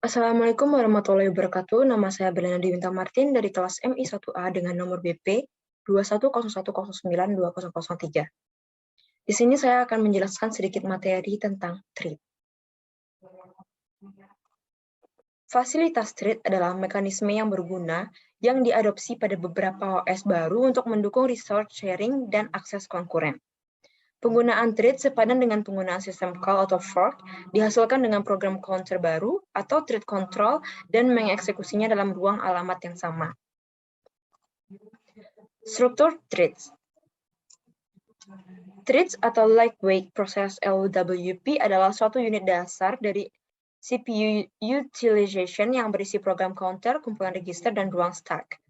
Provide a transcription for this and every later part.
Assalamualaikum warahmatullahi wabarakatuh. Nama saya Belena Diwinta Martin dari kelas MI1A dengan nomor BP 2101092003. Di sini saya akan menjelaskan sedikit materi tentang TREAT. Fasilitas TREAT adalah mekanisme yang berguna yang diadopsi pada beberapa OS baru untuk mendukung resource sharing dan akses konkuren. Penggunaan TREAT sepadan dengan penggunaan sistem call atau fork dihasilkan dengan program counter baru atau TREAT control dan mengeksekusinya dalam ruang alamat yang sama. Struktur TREATs. TREATs atau Lightweight Process LWP adalah suatu unit dasar dari CPU utilization yang berisi program counter, kumpulan register, dan ruang stack.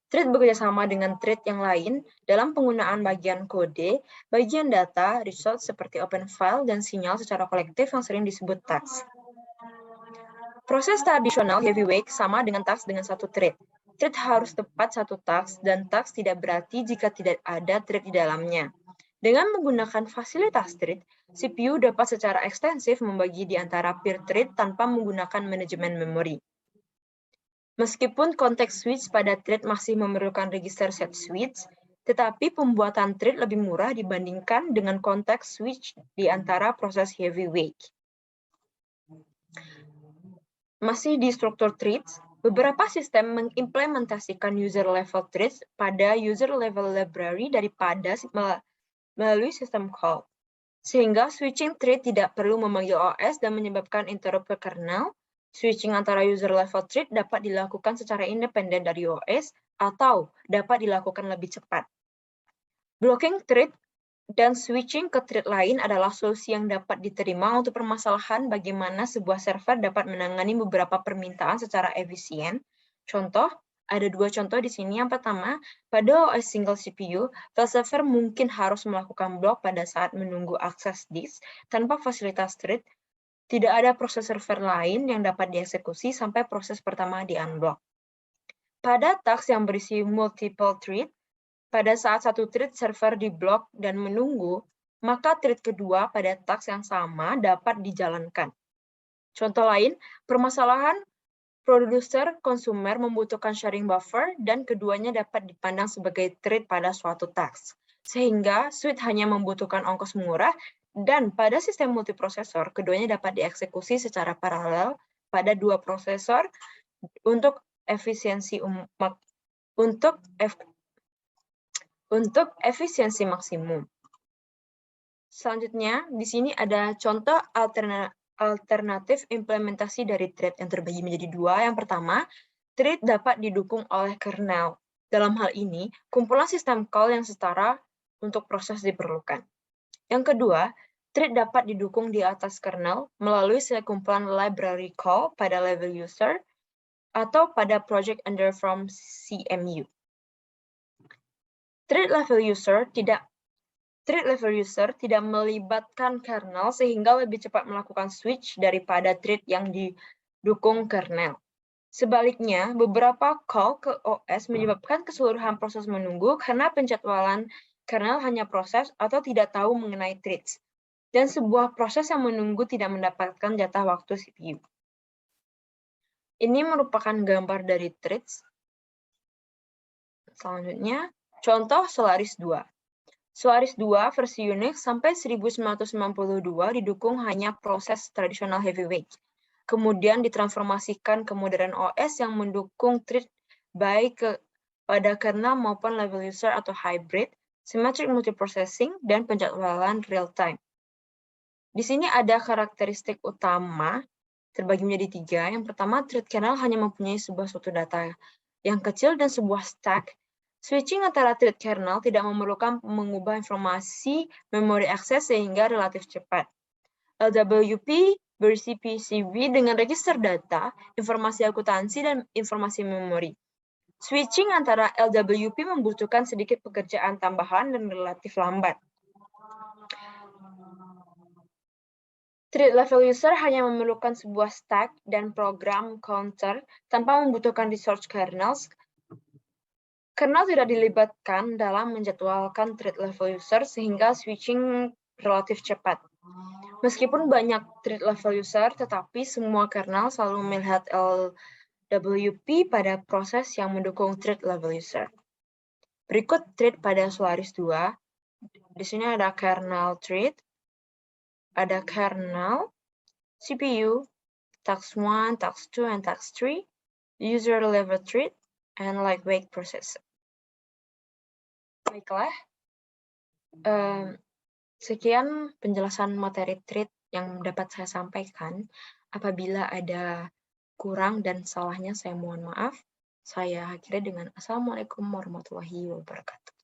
TREAT bekerjasama dengan TREAT yang lain dalam penggunaan bagian kode, bagian data, results seperti open file, dan sinyal secara kolektif yang sering disebut task. Proses tradisional heavyweight sama dengan task dengan satu TREAT. TREAT harus tepat satu task, dan task tidak berarti jika tidak ada TREAT di dalamnya. Dengan menggunakan fasilitas TREAT, CPU dapat secara ekstensif membagi di antara peer TREAT tanpa menggunakan manajemen memori. Meskipun konteks switch pada TREAT masih memerlukan register set switch, tetapi pembuatan TREAT lebih murah dibandingkan dengan konteks switch di antara proses heavyweight. Masih di struktur TREATs, beberapa sistem mengimplementasikan user-level TREATs pada user-level library daripada melalui sistem call. Sehingga switching TREAT tidak perlu memanggil OS dan menyebabkan interrupt ke kernel. Switching antara user level TREAT dapat dilakukan secara independen dari OS atau dapat dilakukan lebih cepat. Blocking TREAT dan switching ke TREAT lain adalah solusi yang dapat diterima untuk permasalahan bagaimana sebuah server dapat menangani beberapa permintaan secara efisien. Contoh, ada dua contoh di sini. Yang pertama, pada OS single CPU, file server mungkin harus melakukan block pada saat menunggu akses disk tanpa fasilitas TREAT. Tidak ada proses server lain yang dapat dieksekusi sampai proses pertama di-unblock. Pada task yang berisi multiple TREAT, pada saat satu TREAT server di-block dan menunggu, maka TREAT kedua pada task yang sama dapat dijalankan. Contoh lain, permasalahan produser konsumer membutuhkan sharing buffer dan keduanya dapat dipandang sebagai TREAT pada suatu task. Sehingga suite hanya membutuhkan ongkos murah dan pada sistem multiprosesor, keduanya dapat dieksekusi secara paralel pada dua prosesor untuk efisiensi maksimum. Selanjutnya, di sini ada contoh alternatif implementasi dari TREAT yang terbagi menjadi dua. Yang pertama, TREAT dapat didukung oleh kernel. Dalam hal ini, kumpulan sistem call yang setara untuk proses diperlukan. Yang kedua, TREAT dapat didukung di atas kernel melalui sekumpulan library call pada level user atau pada project under from CMU. TREAT level user tidak melibatkan kernel sehingga lebih cepat melakukan switch daripada TREAT yang didukung kernel. Sebaliknya, beberapa call ke OS menyebabkan keseluruhan proses menunggu karena penjadwalan kernel hanya proses atau tidak tahu mengenai TREATs, dan sebuah proses yang menunggu tidak mendapatkan jatah waktu CPU. Ini merupakan gambar dari TREATs. Selanjutnya, contoh Solaris 2. Solaris 2 versi Unix sampai 1992 didukung hanya proses tradisional heavyweight. Kemudian ditransformasikan ke modern OS yang mendukung TREAT baik pada kernel maupun level user atau hybrid, symmetric multiprocessing, dan penjadwalan real-time. Di sini ada karakteristik utama terbagi menjadi tiga. Yang pertama, TREAT kernel hanya mempunyai sebuah suatu data yang kecil dan sebuah stack. Switching antara TREAT kernel tidak memerlukan mengubah informasi memori akses sehingga relatif cepat. LWP berisi PCB dengan register data, informasi akuntansi, dan informasi memori. Switching antara LWP membutuhkan sedikit pekerjaan tambahan dan relatif lambat. TREAT level user hanya memerlukan sebuah stack dan program counter tanpa membutuhkan resource kernels. Kernel tidak dilibatkan dalam menjadwalkan TREAT level user sehingga switching relatif cepat. Meskipun banyak thread level user, tetapi semua kernel selalu melihat LWP pada proses yang mendukung thread level user. Berikut thread pada Solaris 2. Di sini ada kernel thread, ada kernel, CPU, task 1, task 2, and task 3, user level thread, and lightweight processor. Baiklah, sekian penjelasan materi thread yang dapat saya sampaikan. Apabila ada kurang dan salahnya, saya mohon maaf. Saya akhiri dengan Assalamualaikum warahmatullahi wabarakatuh.